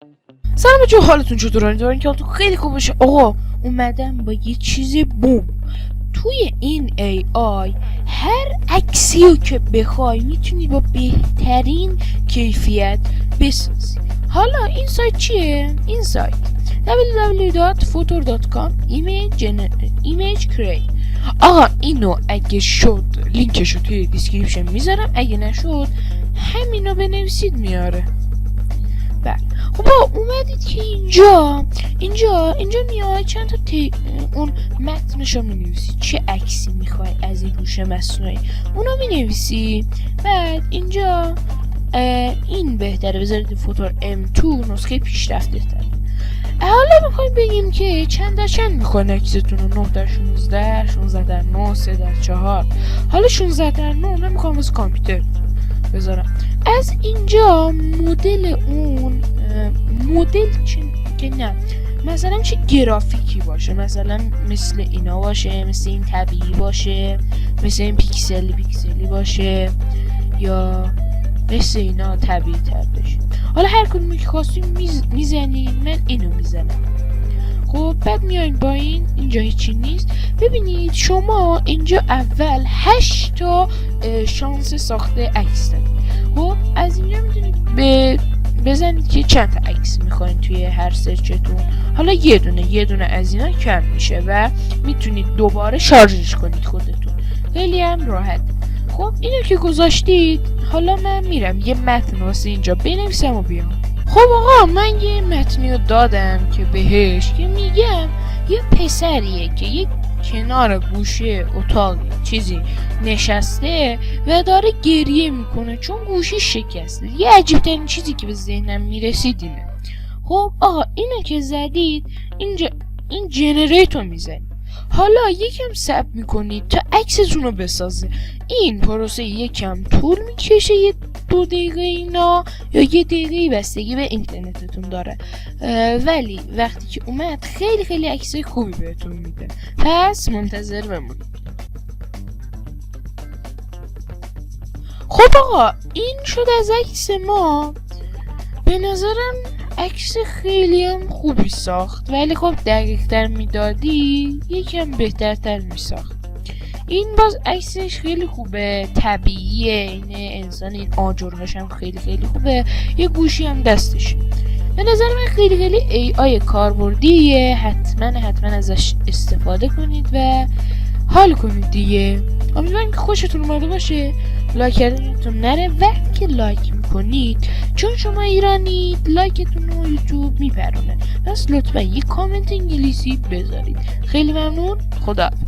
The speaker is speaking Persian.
سلام بچه‌ها، حالتون چطوره؟ امیدوارم که حالتون خیلی خوب باشه. آقا اومدم با یه چیز بوم. توی این AI هر عکسی که بخوای میتونی با بهترین کیفیت بسازی. حالا این سایت چیه؟ این سایت www.photor.com image create. آقا اینو اگه شد لینکشو توی دیسکریپشن میذارم، اگه نشد همینو بنویسید میاره. بله خب اومدید که اینجا میای چند تا اون متنشو مینویسی، چه عکسی میخوای از این هوش مصنوعی اونو مینویسی. بعد اینجا این بهتره بذارید فوتور M2 نسخه پیشرفته تر. حالا میخوایم بگیم که چند میخوان عکستون رو 9:16 16:9 3:4. حالا 16:9 نمیخوام واسه کامپیوتر بذارم. از اینجا مدل اون مدل که نه مثلا چه گرافیکی باشه، مثلا مثل اینا باشه، مثل این طبیعی باشه، مثل این پیکسلی باشه، یا مثل اینا طبیعی تر بشه. حالا هر کدومی که خواستیم میزنیم. من اینو میزنم. خب بعد میاین با اینجا هیچی نیست. ببینید شما اینجا اول 8 تا شانس ساخته عکس دارید. خب از اینجا میتونید بزنید که چند تا عکس میخواین توی هر سرچتون. حالا یه دونه از اینا کم میشه و میتونید دوباره شارژش کنید خودتون. خیلی هم راحت. خب اینو که گذاشتید، حالا من میرم یه متن واسه اینجا بنویسم و بیام. خب آقا من یه متنی رو دادم که بهش که میگم یه پسریه که یک کنار گوشه اتاق چیزی نشسته و داره گریه میکنه چون گوشی شکسته. یه عجیب ترین چیزی که به ذهنم میرسید اینه. خب آقا اینو که زدید، اینجا این جنریتور میزنید. حالا یکم صبر میکنید تا عکستون رو بسازه. این پروسه یکم طول میکشه، یه 2 دقیقه اینا یا 1 دقیقه بستگی به اینترنتتون داره، ولی وقتی که اومد خیلی عکسای خوبی بهتون میده. پس منتظر بمونید. خب آقا این شد از عکس ما. به نظرم عکس خیلی هم خوبی ساخت، ولی خب دقیق‌تر میدادی یکم بهترتر میساخت. این باز عکسش خیلی خوبه، طبیعیه، اینه انسان، این آجرهاش هم خیلی خوبه، یه گوشی هم دستش. به نظر من خیلی AI کاربردیه. حتما ازش استفاده کنید و حال کنید دیگه. امیدوارم که خوشتون اومده باشه. لایک کردنتون نره. وقتی که لایک میکنید، چون شما ایرانید، لایکتون رو یوتیوب میپرونه. پس لطفا یه کامنت انگلیسی بذارید. خیلی ممنون. خدا حافظ.